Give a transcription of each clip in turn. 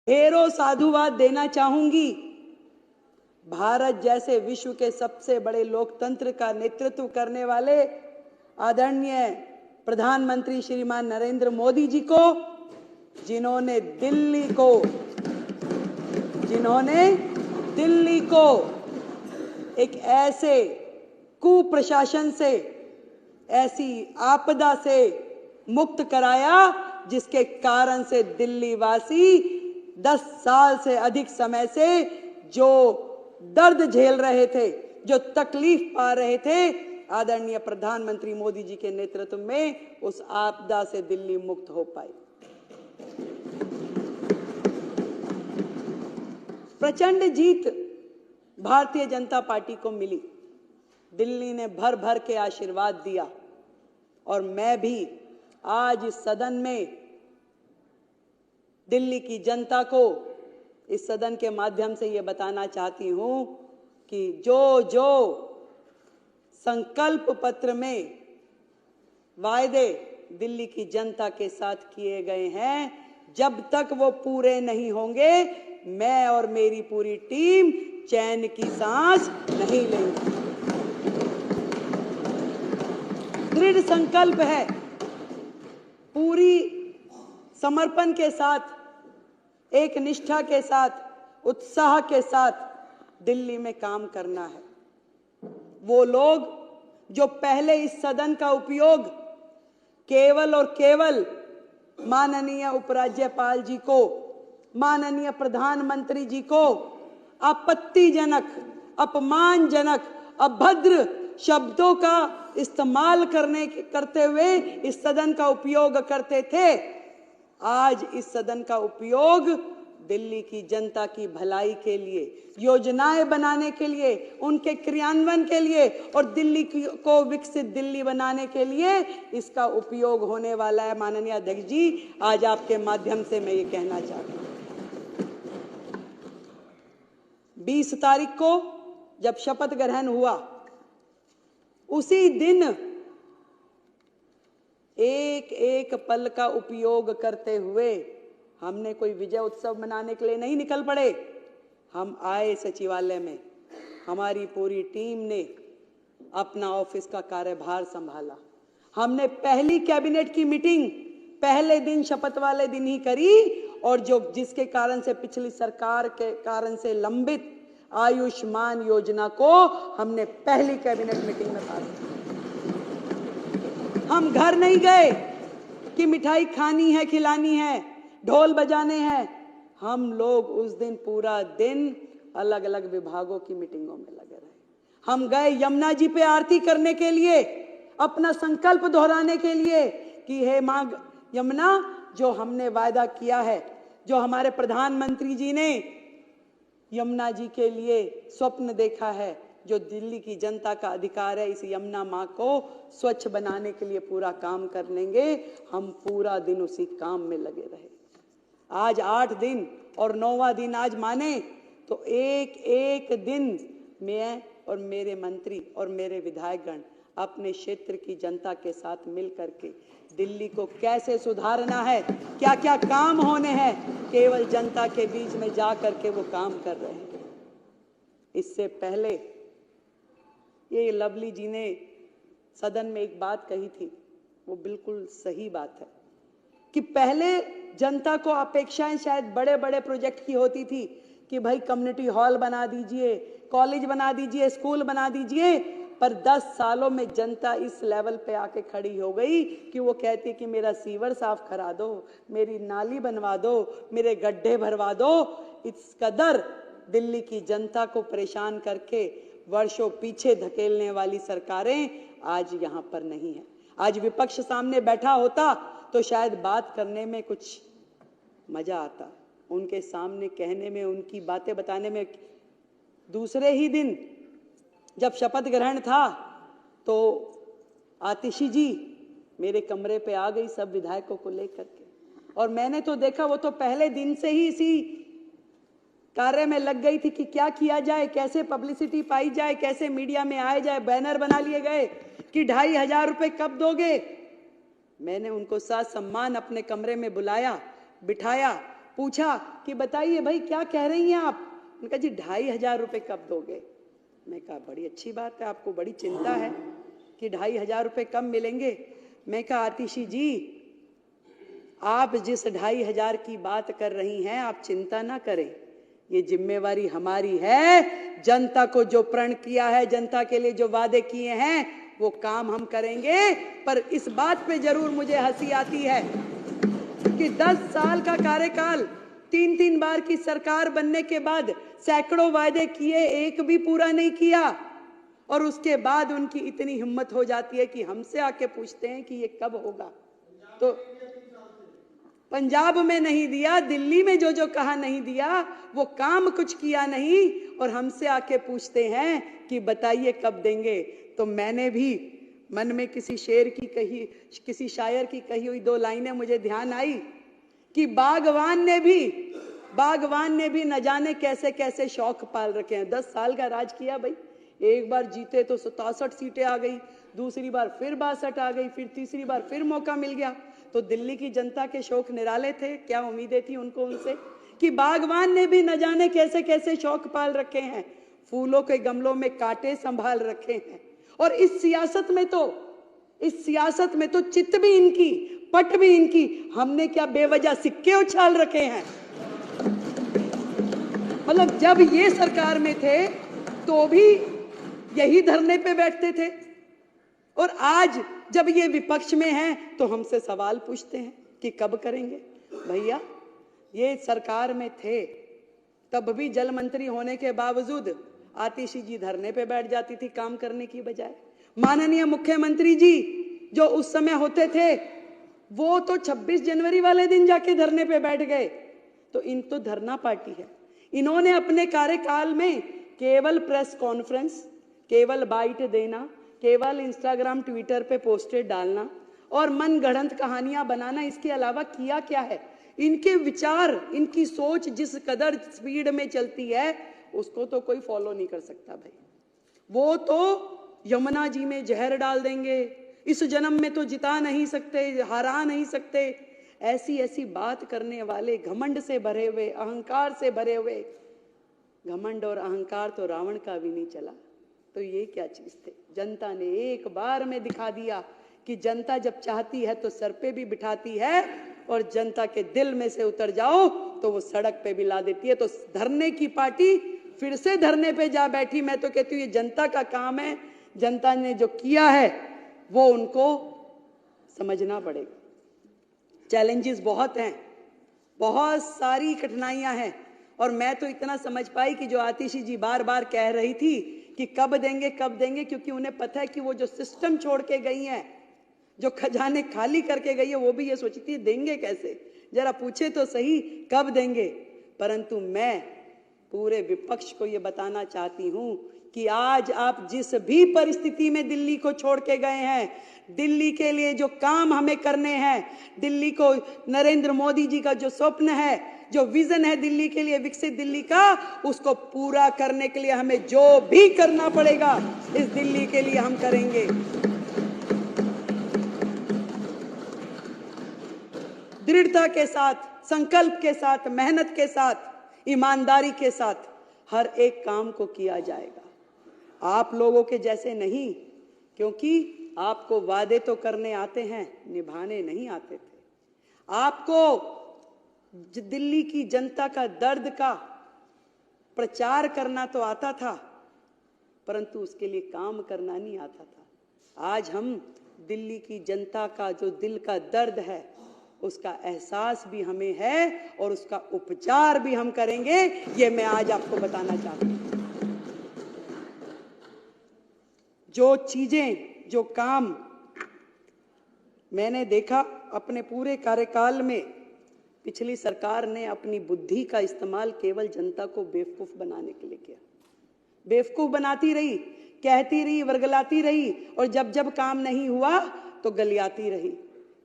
ढेरों साधुवाद देना चाहूंगी। भारत जैसे विश्व के सबसे बड़े लोकतंत्र का नेतृत्व करने वाले आदरणीय प्रधानमंत्री श्रीमान नरेंद्र मोदी जी को, जिन्होंने दिल्ली को एक ऐसे कुप्रशासन से, ऐसी आपदा से मुक्त कराया जिसके कारण से दिल्ली वासी 10 साल से अधिक समय से जो दर्द झेल रहे थे, जो तकलीफ पा रहे थे, आदरणीय प्रधानमंत्री मोदी जी के नेतृत्व में उस आपदा से दिल्ली मुक्त हो पाई। प्रचंड जीत भारतीय जनता पार्टी को मिली। दिल्ली ने भर भर के आशीर्वाद दिया और मैं भी आज इस सदन में दिल्ली की जनता को इस सदन के माध्यम से ये बताना चाहती हूं कि जो जो संकल्प पत्र में वायदे दिल्ली की जनता के साथ किए गए हैं, जब तक वो पूरे नहीं होंगे मैं और मेरी पूरी टीम चैन की सांस नहीं लेंगे। दृढ़ संकल्प है, पूरी समर्पण के साथ, एक निष्ठा के साथ, उत्साह के साथ दिल्ली में काम करना है। वो लोग जो पहले इस सदन का उपयोग केवल और केवल माननीय उपराज्यपाल जी को, माननीय प्रधानमंत्री जी को आपत्तिजनक, अपमानजनक, अभद्र शब्दों का इस्तेमाल करते हुए इस सदन का उपयोग करते थे, आज इस सदन का उपयोग दिल्ली की जनता की भलाई के लिए, योजनाएं बनाने के लिए, उनके क्रियान्वयन के लिए और दिल्ली को विकसित दिल्ली बनाने के लिए इसका उपयोग होने वाला है। माननीय अध्यक्ष जी, आज आपके माध्यम से मैं ये कहना चाहती हूँ, 20 तारीख को जब शपथ ग्रहण हुआ, उसी दिन एक एक पल का उपयोग करते हुए हमने कोई विजय उत्सव मनाने के लिए नहीं निकल पड़े। हम आए सचिवालय में, हमारी पूरी टीम ने अपना ऑफिस का कार्यभार संभाला। हमने पहली कैबिनेट की मीटिंग पहले दिन, शपथ वाले दिन ही करी और जिसके कारण से पिछली सरकार के कारण से लंबित आयुष्मान योजना को हमने पहली कैबिनेट मीटिंग में पास किया। हम घर नहीं गए कि मिठाई खानी है, खिलानी है, ढोल बजाने हैं। हम लोग उस दिन पूरा दिन अलग अलग विभागों की मीटिंगों में लगे रहे। हम गए यमुना जी पे आरती करने के लिए, अपना संकल्प दोहराने के लिए कि हे मां यमुना, जो हमने वायदा किया है, जो हमारे प्रधानमंत्री जी ने यमुना जी के लिए स्वप्न देखा है, जो दिल्ली की जनता का अधिकार है, इस यमुना मां को स्वच्छ बनाने के लिए पूरा काम कर लेंगे। हम पूरा दिन उसी काम में लगे रहे। आज 8 दिन और 9वां दिन आज माने तो एक एक दिन मैं और मेरे मंत्री और मेरे विधायकगण अपने क्षेत्र की जनता के साथ मिल करके दिल्ली को कैसे सुधारना है, क्या क्या काम होने हैं, केवल जनता के बीच में जा करके वो काम कर रहे हैं। इससे पहले ये लवली जी ने सदन में एक बात कही थी, वो बिल्कुल सही बात है कि पहले जनता को अपेक्षाएं शायद बड़े बड़े प्रोजेक्ट की होती थी कि भाई कम्युनिटी हॉल बना दीजिए, कॉलेज बना दीजिए, स्कूल बना दीजिए, पर 10 सालों में जनता इस लेवल पे आके खड़ी हो गई कि वो कहती है कि मेरा सीवर साफ करा दो, मेरी नाली बनवा दो, मेरे गड्ढे भरवा दो। इस कदर दिल्ली की जनता को परेशान करके वर्षों पीछे धकेलने वाली सरकारें आज यहाँ पर नहीं है। आज विपक्ष सामने बैठा होता तो शायद बात करने में कुछ मजा आता, उनके सामने कहने में, उनकी बातें बताने में। दूसरे ही दिन जब शपथ ग्रहण था तो आतिशी जी मेरे कमरे पे आ गई सब विधायकों को लेकर के, और मैंने तो देखा वो तो पहले दिन से ही इसी कार्य में लग गई थी कि क्या किया जाए, कैसे पब्लिसिटी पाई जाए, कैसे मीडिया में आए जाए। बैनर बना लिए गए कि 2500 रुपए कब दोगे। मैंने उनको साथ सम्मान अपने कमरे में बुलाया, बिठाया पूछा कि बताइए भाई क्या कह रही हैं आप? उन्होंने कहा जी 2,500 रुपए कब दोगे? मैं कहा बड़ी अच्छी बात है, आपको बड़ी चिंता है कि 2,500 रुपए कब मिलेंगे। मैं कहा आतिशी जी, आप जिस 2,500 की बात कर रही हैं आप चिंता ना करें, ये जिम्मेवारी हमारी है। जनता को जो प्रण किया है, जनता के लिए जो वादे किए हैं वो काम हम करेंगे। पर इस बात पे जरूर मुझे हंसी आती है कि 10 साल का कार्यकाल, 3-3 बार की सरकार बनने के बाद सैकड़ों वायदे किए, एक भी पूरा नहीं किया। और उसके बाद उनकी इतनी हिम्मत हो जाती है कि हमसे आके पूछते हैं कि ये कब होगा। तो पंजाब में नहीं दिया, दिल्ली में जो जो कहा नहीं दिया, वो काम कुछ किया नहीं, और हमसे आके पूछते हैं कि बताइए कब देंगे। तो मैंने भी मन में किसी शेर की कही, किसी शायर की कही हुई 2 लाइनें मुझे ध्यान आई कि बागवान ने भी न जाने कैसे कैसे शौक पाल रखे हैं। 10 साल का राज किया भाई, एक बार जीते तो 67 सीटें आ गई, दूसरी बार फिर 62 आ गई, फिर तीसरी बार फिर मौका मिल गया। तो दिल्ली की जनता के शौक निराले थे, क्या उम्मीदें थी उनको उनसे कि बागवान ने भी न जाने कैसे कैसे शौक पाल रखे हैं, फूलों के गमलों में कांटे संभाल रखे हैं। और इस सियासत में तो चित भी इनकी, पट भी इनकी, हमने क्या बेवजह सिक्के उछाल रखे हैं। मतलब जब ये सरकार में थे तो भी यही धरने पे बैठते थे, और आज जब ये विपक्ष में हैं तो हमसे सवाल पूछते हैं कि कब करेंगे। भैया ये सरकार में थे तब भी जल मंत्री होने के बावजूद आतिशी जी धरने पे बैठ जाती थी काम करने की बजाय। माननीय मुख्यमंत्री जी जो उस समय होते थे वो तो 26 जनवरी वाले दिन जाके धरने पे बैठ गए। तो इन तो धरना पार्टी है। इन्होंने अपने कार्यकाल में केवल प्रेस कॉन्फ्रेंस, केवल बाइट देना, केवल इंस्टाग्राम ट्विटर पे पोस्टर डालना और मनगढ़ंत कहानियां बनाना, इसके अलावा किया क्या है? इनके विचार, इनकी सोच जिस कदर स्पीड में चलती है उसको तो कोई फॉलो नहीं कर सकता भाई। वो तो यमुना जी में जहर डाल देंगे, इस जन्म में तो जिता नहीं सकते, हरा नहीं सकते, ऐसी ऐसी बात करने वाले, घमंड से भरे हुए, अहंकार से भरे हुए। घमंड और अहंकार तो रावण का भी नहीं चला, तो ये क्या चीज थे? जनता ने एक बार में दिखा दिया कि जनता जब चाहती है तो सर पे भी बिठाती है, और जनता के दिल में से उतर जाओ तो वो सड़क पे भी ला देती है। तो धरने की पार्टी फिर से धरने पे जा बैठी। मैं तो कहती हूँ ये जनता का काम है, जनता ने जो किया है वो उनको समझना पड़ेगा। चैलेंजेस बहुत हैं, बहुत सारी कठिनाइयां हैं, और मैं तो इतना समझ पाई कि जो आतिशी जी बार बार कह रही थी कि कब देंगे कब देंगे, क्योंकि उन्हें पता है कि वो जो सिस्टम छोड़ के गई हैं, जो खजाने खाली करके गई है, वो भी ये सोचती थी देंगे कैसे, जरा पूछे तो सही कब देंगे। परंतु मैं पूरे विपक्ष को ये बताना चाहती हूं कि आज आप जिस भी परिस्थिति में दिल्ली को छोड़ के गए हैं, दिल्ली के लिए जो काम हमें करने हैं, दिल्ली को, नरेंद्र मोदी जी का जो स्वप्न है, जो विजन है दिल्ली के लिए, विकसित दिल्ली का, उसको पूरा करने के लिए हमें जो भी करना पड़ेगा इस दिल्ली के लिए हम करेंगे। दृढ़ता के साथ, संकल्प के साथ, मेहनत के साथ, ईमानदारी के साथ हर एक काम को किया जाएगा। आप लोगों के जैसे नहीं, क्योंकि आपको वादे तो करने आते हैं, निभाने नहीं आते थे। आपको दिल्ली की जनता का दर्द का प्रचार करना तो आता था, परंतु उसके लिए काम करना नहीं आता था। आज हम दिल्ली की जनता का जो दिल का दर्द है उसका एहसास भी हमें है, और उसका उपचार भी हम करेंगे, ये मैं आज आपको बताना चाहती हूं। जो चीजें, जो काम मैंने देखा अपने पूरे कार्यकाल में, पिछली सरकार ने अपनी बुद्धि का इस्तेमाल केवल जनता को बेवकूफ बनाने के लिए किया। बेवकूफ बनाती रही, कहती रही, वर्गलाती रही, और जब जब काम नहीं हुआ तो गलियाती रही।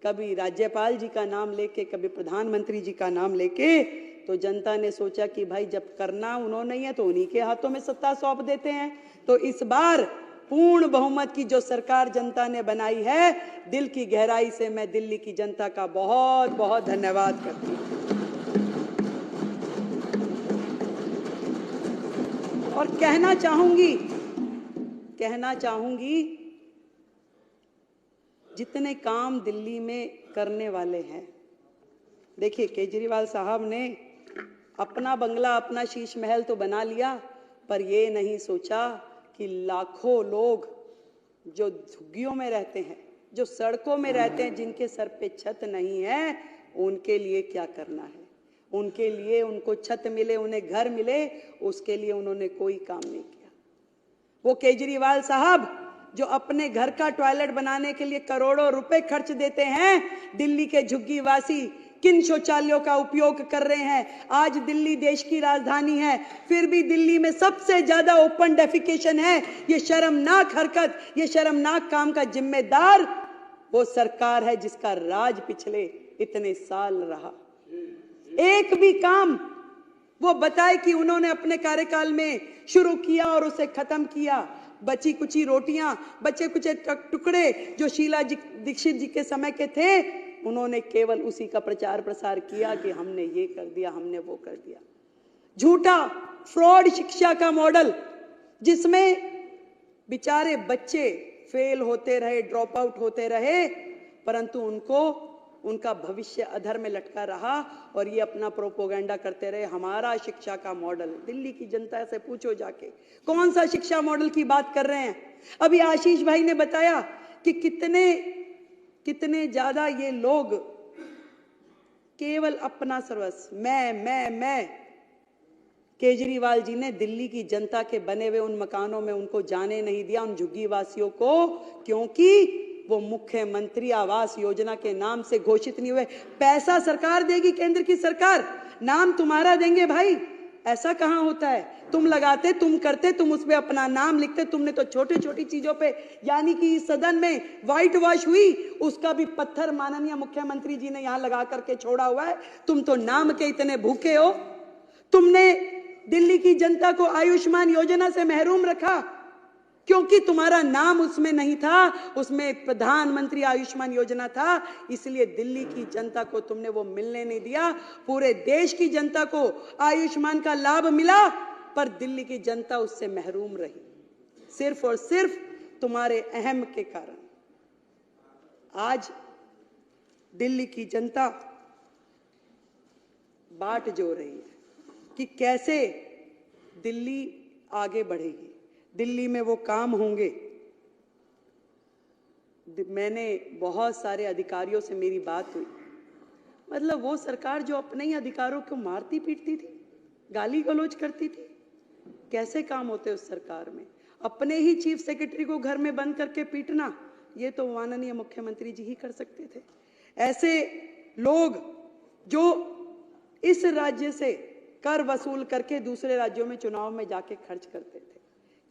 कभी राज्यपाल जी का नाम लेके, कभी प्रधानमंत्री जी का नाम लेके। तो जनता ने सोचा कि भाई जब करना उन्होंने ही है तो उन्हीं के हाथों में सत्ता सौंप देते हैं। तो इस बार पूर्ण बहुमत की जो सरकार जनता ने बनाई है, दिल की गहराई से मैं दिल्ली की जनता का बहुत बहुत धन्यवाद करती हूँ। और कहना चाहूंगी जितने काम दिल्ली में करने वाले हैं, देखिए केजरीवाल साहब ने अपना बंगला, अपना शीश महल तो बना लिया, पर ये नहीं सोचा कि लाखों लोग जो झुग्गियों में रहते हैं, जो सड़कों में रहते हैं, जिनके सर पे छत नहीं है, उनके लिए क्या करना है। उनके लिए उनको छत मिले, उन्हें घर मिले, उसके लिए उन्होंने कोई काम नहीं किया। वो केजरीवाल साहब जो अपने घर का टॉयलेट बनाने के लिए करोड़ों रुपए खर्च देते हैं, दिल्ली के झुग्गीवासी किन शौचालयों का उपयोग कर रहे हैं। आज दिल्ली देश की राजधानी है, फिर भी दिल्ली में सबसे ज्यादा ओपन डेफिकेशन है। ये शर्मनाक हरकत, ये शर्मनाक काम का जिम्मेदार वो सरकार है जिसका राज पिछले इतने साल रहा। एक भी काम वो बताए कि उन्होंने अपने कार्यकाल में शुरू किया और उसे खत्म किया। बची कुची रोटियां, बचे कुचे टुकड़े जो शीला दीक्षित जी के समय के थे, उन्होंने केवल उसी का प्रचार प्रसार किया कि हमने ये कर दिया, हमने वो कर दिया। झूठा फ्रॉड शिक्षा का मॉडल, जिसमें बेचारे बच्चे फेल होते रहे, ड्रॉप आउट होते रहे, परंतु उनका भविष्य अधर में लटका रहा और ये अपना प्रोपोगंडा करते रहे, हमारा शिक्षा का मॉडल। दिल्ली की जनता से पूछो जाके, कौन सा शिक्षा मॉडल की बात कर रहे हैं। अभी आशीष भाई ने बताया कि कितने ज्यादा ये लोग केवल अपना सर्वस्व, मैं। केजरीवाल जी ने दिल्ली की जनता के बने हुए उन मकानों में उनको जाने नहीं दिया, उन झुग्गी वासियों को, क्योंकि वो मुख्यमंत्री आवास योजना के नाम से घोषित नहीं हुए। पैसा सरकार देगी, केंद्र की सरकार, नाम तुम्हारा देंगे भाई। ऐसा कहां होता है? तुम लगाते, तुम करते, तुम उसमें अपना नाम लिखते। तुमने तो छोटी छोटी चीजों पे, यानी कि इस सदन में व्हाइट वॉश हुई, उसका भी पत्थर माननीय मुख्यमंत्री जी ने यहां लगा करके छोड़ा हुआ है। तुम तो नाम के इतने भूखे हो। तुमने दिल्ली की जनता को आयुष्मान योजना से महरूम रखा क्योंकि तुम्हारा नाम उसमें नहीं था, उसमें प्रधानमंत्री आयुष्मान योजना था, इसलिए दिल्ली की जनता को तुमने वो मिलने नहीं दिया। पूरे देश की जनता को आयुष्मान का लाभ मिला, पर दिल्ली की जनता उससे महरूम रही, सिर्फ और सिर्फ तुम्हारे अहम के कारण। आज दिल्ली की जनता बाट जो रही है कि कैसे दिल्ली आगे बढ़ेगी, दिल्ली में वो काम होंगे। मैंने बहुत सारे अधिकारियों से मेरी बात हुई, मतलब वो सरकार जो अपने ही अधिकारों को मारती पीटती थी, गाली गलौज करती थी, कैसे काम होते उस सरकार में। अपने ही चीफ सेक्रेटरी को घर में बंद करके पीटना, ये तो माननीय मुख्यमंत्री जी ही कर सकते थे। ऐसे लोग जो इस राज्य से कर वसूल करके दूसरे राज्यों में चुनाव में जाके खर्च करते थे,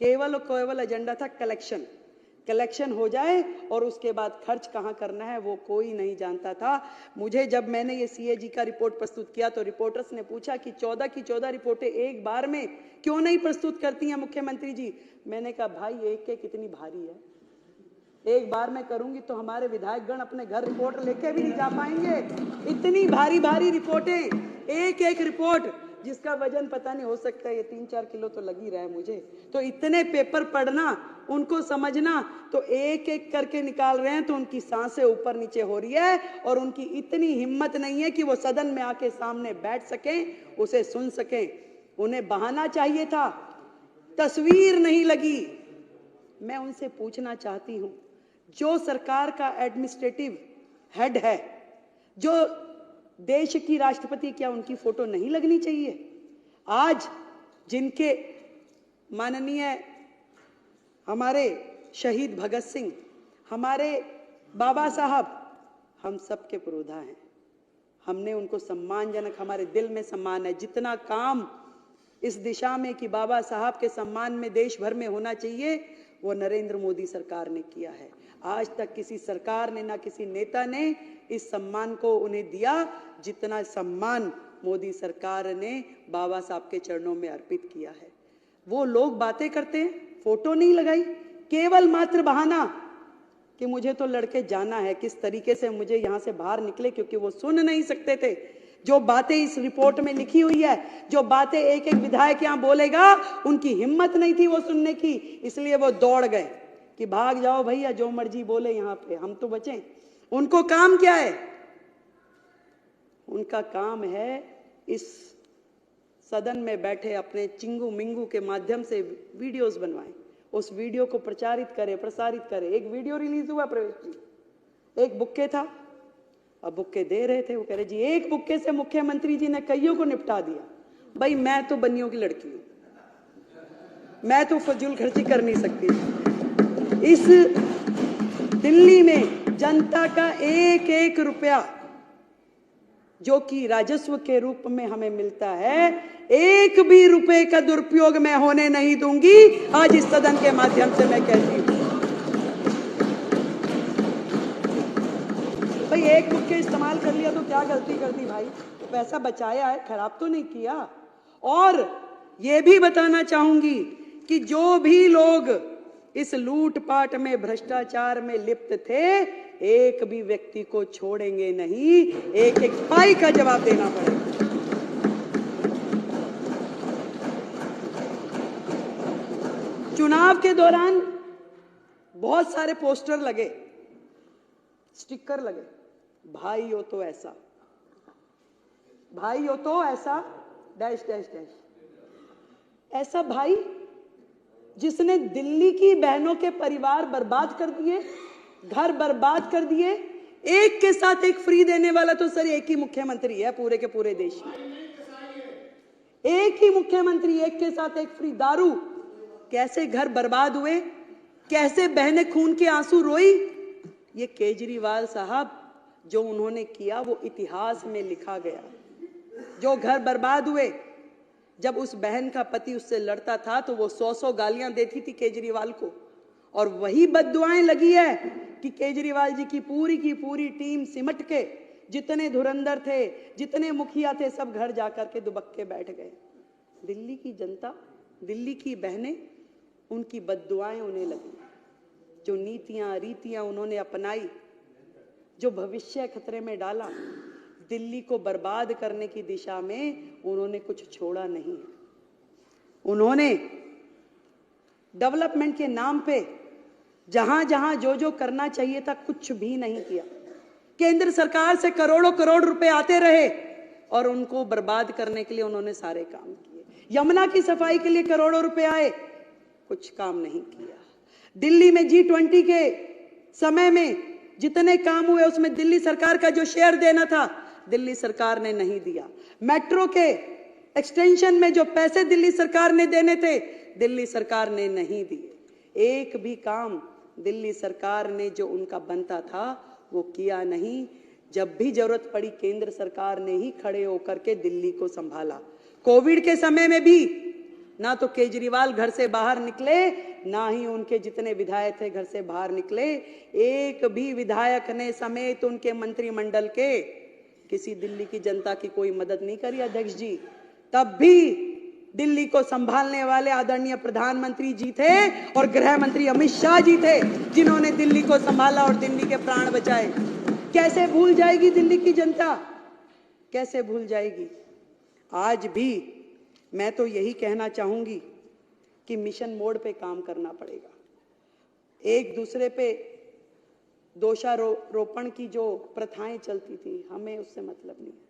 केवल एजेंडा था कलेक्शन हो जाए और उसके बाद खर्च कहां करना है वो कोई नहीं जानता था। मुझे जब मैंने ये सीएजी का रिपोर्ट प्रस्तुत किया तो रिपोर्टर्स ने पूछा कि 14 की 14 रिपोर्टें एक बार में क्यों नहीं प्रस्तुत करती हैं मुख्यमंत्री जी। मैंने कहा भाई एक कितनी भारी है, एक बार में करूंगी तो हमारे विधायकगण अपने घर रिपोर्ट लेके भी नहीं जा पाएंगे। इतनी भारी भारी रिपोर्टें, एक रिपोर्ट जिसका वजन पता नहीं, हो सकता है ये 3-4 किलो तो लग ही रहा है मुझे। तो इतने पेपर पढ़ना, उनको समझना, तो एक एक करके निकाल रहे हैं तो उनकी सांसें ऊपर नीचे हो रही है और उनकी इतनी हिम्मत नहीं है कि वो सदन में आके सामने बैठ सकें, उसे सुन सकें। उन्हें बहाना चाहिए था, तस्वीर नहीं लगी। मैं उनसे पूछना चाहती हूं, जो सरकार का एडमिनिस्ट्रेटिव हेड है, जो देश की राष्ट्रपति, क्या उनकी फोटो नहीं लगनी चाहिए? आज जिनके माननीय हमारे शहीद भगत सिंह, हमारे बाबा साहब, हम सबके पुरोधा हैं। हमने उनको सम्मानजनक, हमारे दिल में सम्मान है। जितना काम इस दिशा में कि बाबा साहब के सम्मान में देश भर में होना चाहिए, वो नरेंद्र मोदी सरकार ने किया है। आज तक किसी सरकार ने, ना किसी नेता ने इस सम्मान को उन्हें दिया जितना सम्मान मोदी सरकार ने बाबा साहब के चरणों में अर्पित किया है। वो लोग बातें करते हैं, फोटो नहीं लगाई, केवल मात्र बहाना कि मुझे तो लड़के जाना है, किस तरीके से मुझे यहां से बाहर निकले, क्योंकि वो सुन नहीं सकते थे। जो बातें इस रिपोर्ट में लिखी हुई है, जो बातें एक एक विधायक यहां बोलेगा, उनकी हिम्मत नहीं थी वो सुनने की, इसलिए वो दौड़ गए कि भाग जाओ भैया, जो मर्जी बोले यहां पे, हम तो बचें। उनको काम क्या है? उनका काम है इस सदन में बैठे अपने चिंगू मिंगू के माध्यम से वीडियोस बनवाएं, उस वीडियो को प्रचारित करे, प्रसारित करे। एक वीडियो रिलीज हुआ प्रवेश जी, एक बुक्के था, अब बुक्के दे रहे थे, वो कह रहे जी एक बुक्के से मुख्यमंत्री जी ने कईयों को निपटा दिया। भाई मैं तो बनियों की लड़की हूं, मैं तो फजूल खर्ची कर नहीं सकती। इस दिल्ली में जनता का एक एक रुपया जो कि राजस्व के रूप में हमें मिलता है, एक भी रुपए का दुरुपयोग मैं होने नहीं दूंगी। आज इस सदन के माध्यम से मैं कहती हूं, भाई एक बुक्के इस्तेमाल कर लिया तो क्या गलती कर दी भाई? पैसा बचाया है, खराब तो नहीं किया। और यह भी बताना चाहूंगी कि जो भी लोग इस लूटपाट में, भ्रष्टाचार में लिप्त थे, एक भी व्यक्ति को छोड़ेंगे नहीं, एक एक पाई का जवाब देना पड़ेगा। चुनाव के दौरान बहुत सारे पोस्टर लगे, स्टिकर लगे, भाई हो तो ऐसा, भाई हो तो ऐसा, डैश डैश डैश। ऐसा भाई जिसने दिल्ली की बहनों के परिवार बर्बाद कर दिए, घर बर्बाद कर दिए, एक के साथ एक फ्री देने वाला तो सर एक ही मुख्यमंत्री है पूरे के पूरे देश में। एक ही मुख्यमंत्री, एक के साथ एक फ्री। दारू, कैसे घर बर्बाद हुए, कैसे बहनें खून के आंसू रोई, ये केजरीवाल साहब जो उन्होंने किया वो इतिहास में लिखा गया। जो घर बर्बाद हुए, जब उस बहन का पति उससे लड़ता था तो वो 100 गालियां देती थी केजरीवाल को, और वही बद्दुआएं लगी है कि केजरीवाल जी की पूरी टीम सिमट के, जितने धुरंधर थे, जितने मुखिया थे, सब घर जाकर के दुबक्के बैठ गए। दिल्ली की जनता, दिल्ली की बहनें, उनकी बद्दुआएं उन्हें लगी। जो नीतियां रीतियां उन्होंने अपनाई, जो भविष्य खतरे में डाला, दिल्ली को बर्बाद करने की दिशा में उन्होंने कुछ छोड़ा नहीं। उन्होंने डेवलपमेंट के नाम पे जहां जहां जो जो करना चाहिए था कुछ भी नहीं किया। केंद्र सरकार से करोड़ों करोड़ रुपए आते रहे और उनको बर्बाद करने के लिए उन्होंने सारे काम किए। यमुना की सफाई के लिए करोड़ों रुपए आए, कुछ काम नहीं किया। दिल्ली में G20 के समय में जितने काम हुए उसमें दिल्ली सरकार का जो शेयर देना था दिल्ली सरकार ने नहीं दिया। मेट्रो के एक्सटेंशन में जो पैसे दिल्ली सरकार ने देने थे दिल्ली सरकार ने नहीं दिए। एक भी काम दिल्ली सरकार ने जो उनका बनता था वो किया नहीं। जब भी जरूरत पड़ी केंद्र सरकार ने ही खड़े होकर के दिल्ली को संभाला। कोविड के समय में भी ना तो केजरीवाल घर से बाहर निकले, ना ही उनके जितने विधायक थे घर से बाहर निकले। एक भी विधायक ने समेत उनके मंत्रिमंडल के किसी दिल्ली की जनता की कोई मदद नहीं करी अध्यक्ष जी। तब भी दिल्ली को संभालने वाले आदरणीय प्रधानमंत्री जी थे और गृह मंत्री अमित शाह जी थे जिन्होंने दिल्ली को संभाला और दिल्ली के प्राण बचाए। कैसे भूल जाएगी दिल्ली की जनता, कैसे भूल जाएगी। आज भी मैं तो यही कहना चाहूंगी कि मिशन मोड पे काम करना पड़ेगा। एक दूसरे पे दोषारोपण की जो प्रथाएं चलती थी, हमें उससे मतलब नहीं है।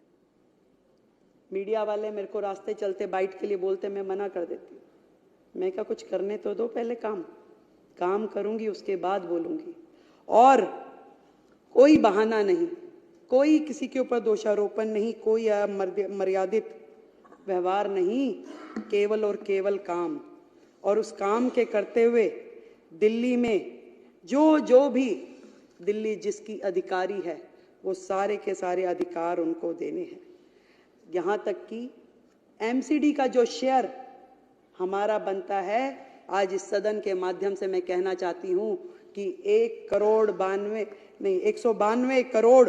मीडिया वाले मेरे को रास्ते चलते बाइट के लिए बोलते, मैं मना कर देती हूँ। मैं क्या, कुछ करने तो दो, पहले काम करूंगी उसके बाद बोलूंगी। और कोई बहाना नहीं, कोई किसी के ऊपर दोषारोपण नहीं, कोई मर्यादित व्यवहार नहीं, केवल और केवल काम। और उस काम के करते हुए दिल्ली में जो भी दिल्ली जिसकी अधिकारी है वो सारे के सारे अधिकार उनको देने हैं। यहाँ तक कि एमसीडी का जो शेयर हमारा बनता है, आज इस सदन के माध्यम से मैं कहना चाहती हूँ कि 192 करोड़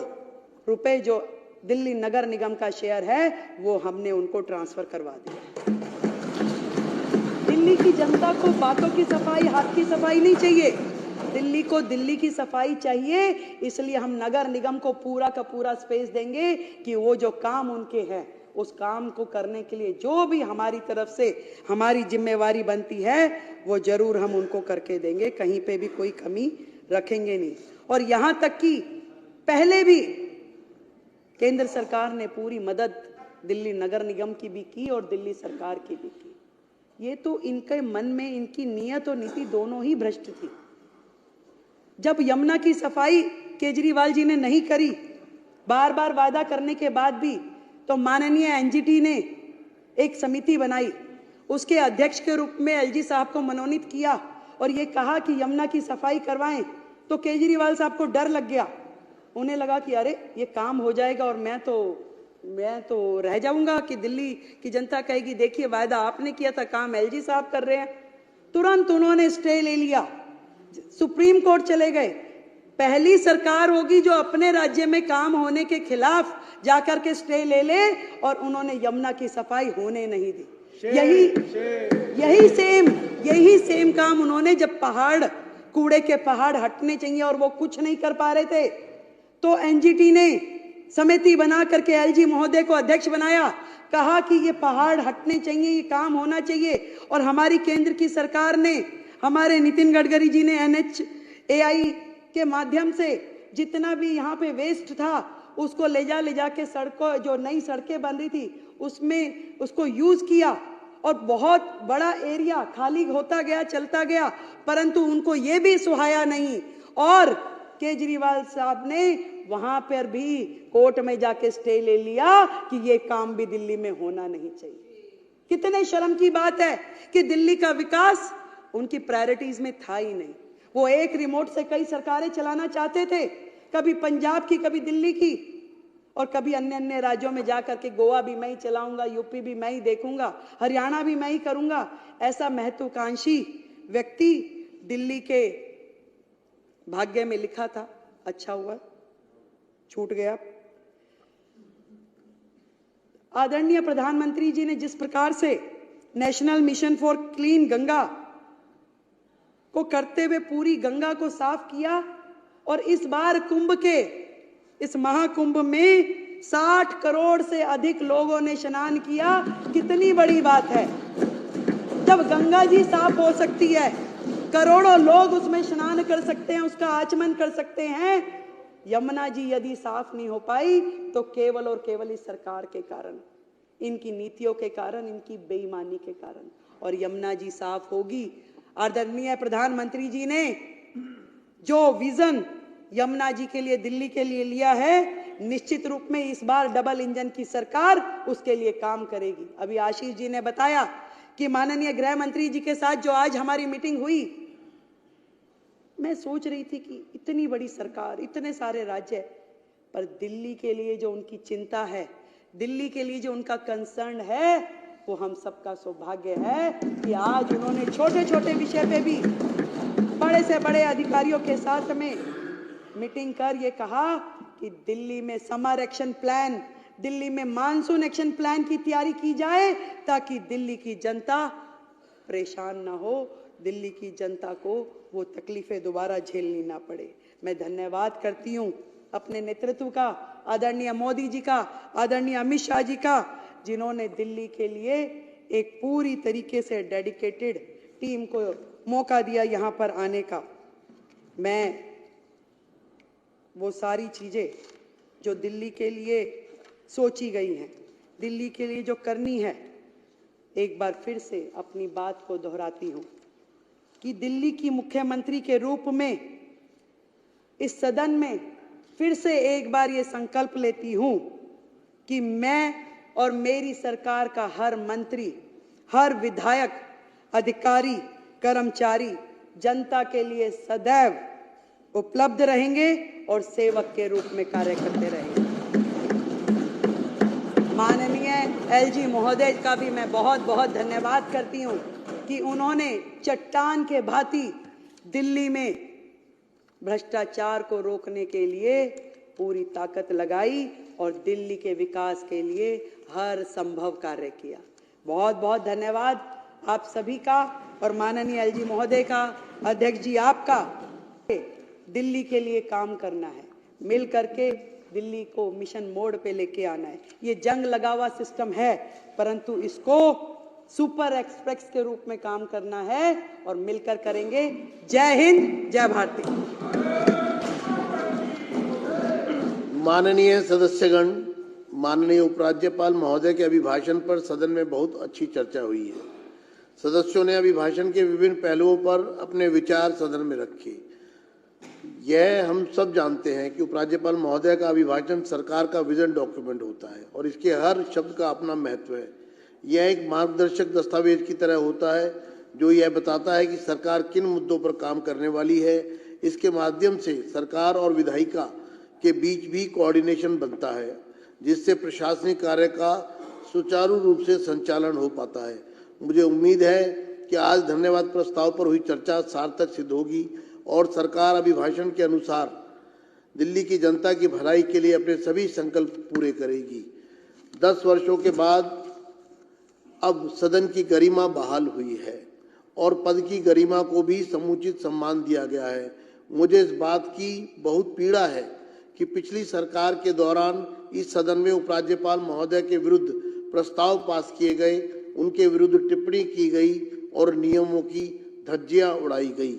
रुपए जो दिल्ली नगर निगम का शेयर है वो हमने उनको ट्रांसफर करवा दिया। दिल्ली की जनता को बातों की सफाई, हाथ की सफाई नहीं चाहिए। दिल्ली को दिल्ली की सफाई चाहिए, इसलिए हम नगर निगम को पूरा का पूरा स्पेस देंगे कि वो जो काम उनके हैं उस काम को करने के लिए जो भी हमारी तरफ से हमारी जिम्मेवारी बनती है वो जरूर हम उनको करके देंगे, कहीं पे भी कोई कमी रखेंगे नहीं। और यहां तक कि पहले भी केंद्र सरकार ने पूरी मदद दिल्ली नगर निगम की भी की और दिल्ली सरकार की भी की। ये तो इनके मन में इनकी नीयत और नीति दोनों ही भ्रष्ट थी। जब यमुना की सफाई केजरीवाल जी ने नहीं करी, बार बार वादा करने के बाद भी, तो माननीय एनजीटी ने एक समिति बनाई, उसके अध्यक्ष के रूप में एलजी साहब को मनोनीत किया और ये कहा कि यमुना की सफाई करवाएं। तो केजरीवाल साहब को डर लग गया, उन्हें लगा कि अरे ये काम हो जाएगा और मैं तो रह जाऊंगा कि दिल्ली की जनता कहेगी देखिए वायदा आपने किया था, काम एलजी साहब कर रहे हैं। तुरंत उन्होंने स्टे ले लिया, सुप्रीम कोर्ट चले गए। पहली सरकार होगी जो अपने राज्य में काम होने के खिलाफ जाकर के स्टे ले ले, और उन्होंने यमुना की सफाई होने नहीं दी। यही सेम काम उन्होंने जब कूड़े के पहाड़ हटने चाहिए और वो कुछ नहीं कर पा रहे थे, तो एनजीटी ने समिति बना करके एलजी महोदय को अध्यक्ष बनाया, कहा कि ये पहाड़ हटने चाहिए, ये काम होना चाहिए। और हमारी केंद्र की सरकार ने, हमारे नितिन गडकरी जी ने NHAI के माध्यम से जितना भी यहाँ पे वेस्ट था उसको ले जा के सड़कों, जो नई सड़कें बन रही थी उसमें उसको यूज किया और बहुत बड़ा एरिया खाली होता गया, चलता गया, परंतु उनको ये भी सुहाया नहीं। और केजरीवाल साहब ने वहां पर भी कोर्ट में जाके स्टे ले लिया कि ये काम भी दिल्ली में होना नहीं चाहिए। कितने शर्म की बात है कि दिल्ली का विकास उनकी प्रायोरिटीज में था ही नहीं। वो एक रिमोट से कई सरकारें चलाना चाहते थे, कभी पंजाब की, कभी दिल्ली की, और कभी अन्य अन्य राज्यों में जाकर के गोवा भी मैं ही चलाऊंगा, यूपी भी मैं ही देखूंगा, हरियाणा भी मैं ही करूंगा। ऐसा महत्वाकांक्षी व्यक्ति दिल्ली के भाग्य में लिखा था, अच्छा हुआ छूट गया। आदरणीय प्रधानमंत्री जी ने जिस प्रकार से national mission for clean Ganga को करते हुए पूरी गंगा को साफ किया, और इस बार कुंभ के इस महाकुंभ में 60 करोड़ से अधिक लोगों ने स्नान किया। कितनी बड़ी बात है, जब गंगा जी साफ हो सकती है, करोड़ों लोग उसमें स्नान कर सकते हैं, उसका आचमन कर सकते हैं। यमुना जी यदि साफ नहीं हो पाई तो केवल और केवल इस सरकार के कारण, इनकी नीतियों के कारण, इनकी बेईमानी के कारण। और यमुना जी साफ होगी। आदरणीय प्रधानमंत्री जी ने जो विजन यमुना जी के लिए, दिल्ली के लिए लिया है, निश्चित रूप में इस बार डबल इंजन की सरकार उसके लिए काम करेगी। अभी आशीष जी ने बताया कि माननीय गृह मंत्री जी के साथ जो आज हमारी मीटिंग हुई, मैं सोच रही थी कि इतनी बड़ी सरकार, इतने सारे राज्य, पर दिल्ली के लिए जो उनकी चिंता है, दिल्ली के लिए जो उनका कंसर्न है, वो हम सबका सौभाग्य है कि आज उन्होंने छोटे छोटे विषय पे भी बड़े से बड़े अधिकारियों के साथ में मीटिंग कर ये कहा कि दिल्ली में समर एक्शन प्लान, दिल्ली में मानसून एक्शन प्लान की तैयारी की जाए, ताकि दिल्ली की जनता परेशान ना हो, दिल्ली की जनता को वो तकलीफें दोबारा झेलनी ना पड़े। मैं धन्यवाद करती हूँ अपने नेतृत्व का, आदरणीय मोदी जी का, आदरणीय अमित शाह जी का, जिन्होंने दिल्ली के लिए एक पूरी तरीके से डेडिकेटेड टीम को मौका दिया यहाँ पर आने का। मैं वो सारी चीजें जो दिल्ली के लिए सोची गई हैं, दिल्ली के लिए जो करनी है, एक बार फिर से अपनी बात को दोहराती हूँ कि दिल्ली की मुख्यमंत्री के रूप में इस सदन में फिर से एक बार ये संकल्प लेती हूँ कि मैं और मेरी सरकार का हर मंत्री, हर विधायक, अधिकारी, कर्मचारी जनता के लिए सदैव उपलब्ध रहेंगे और सेवक के रूप में कार्य करते रहेंगे। माननीय एलजी महोदय का भी मैं बहुत बहुत धन्यवाद करती हूँ कि उन्होंने चट्टान के भांति दिल्ली में भ्रष्टाचार को रोकने के लिए पूरी ताकत लगाई और दिल्ली के विकास के लिए हर संभव कार्य किया। बहुत बहुत धन्यवाद आप सभी का और माननीय एलजी महोदय का, अध्यक्ष जी आपका, दिल्ली के लिए काम करना है, मिल करके दिल्ली को मिशन मोड पे लेके आना है। ये जंग लगा हुआ सिस्टम है, परंतु इसको सुपर एक्सप्रेस के रूप में काम करना है और मिलकर करेंगे। जय हिंद, जय भारती। माननीय सदस्यगण, माननीय उपराज्यपाल महोदय के अभिभाषण पर सदन में बहुत अच्छी चर्चा हुई है। सदस्यों ने अभिभाषण के विभिन्न पहलुओं पर अपने विचार सदन में रखे। यह हम सब जानते हैं कि उपराज्यपाल महोदय का अभिभाषण सरकार का विजन डॉक्यूमेंट होता है और इसके हर शब्द का अपना महत्व है। यह एक मार्गदर्शक दस्तावेज की तरह होता है जो यह बताता है कि सरकार किन मुद्दों पर काम करने वाली है। इसके माध्यम से सरकार और विधायिका के बीच भी कोऑर्डिनेशन बनता है, जिससे प्रशासनिक कार्य का सुचारू रूप से संचालन हो पाता है। मुझे उम्मीद है कि आज धन्यवाद प्रस्ताव पर हुई चर्चा सार्थक सिद्ध होगी और सरकार अभिभाषण के अनुसार दिल्ली की जनता की भलाई के लिए अपने सभी संकल्प पूरे करेगी। 10 वर्षों के बाद अब सदन की गरिमा बहाल हुई है और पद की गरिमा को भी समुचित सम्मान दिया गया है। मुझे इस बात की बहुत पीड़ा है कि पिछली सरकार के दौरान इस सदन में उपराज्यपाल महोदय के विरुद्ध प्रस्ताव पास किए गए, उनके विरुद्ध टिप्पणी की गई और नियमों की धज्जियां उड़ाई गई।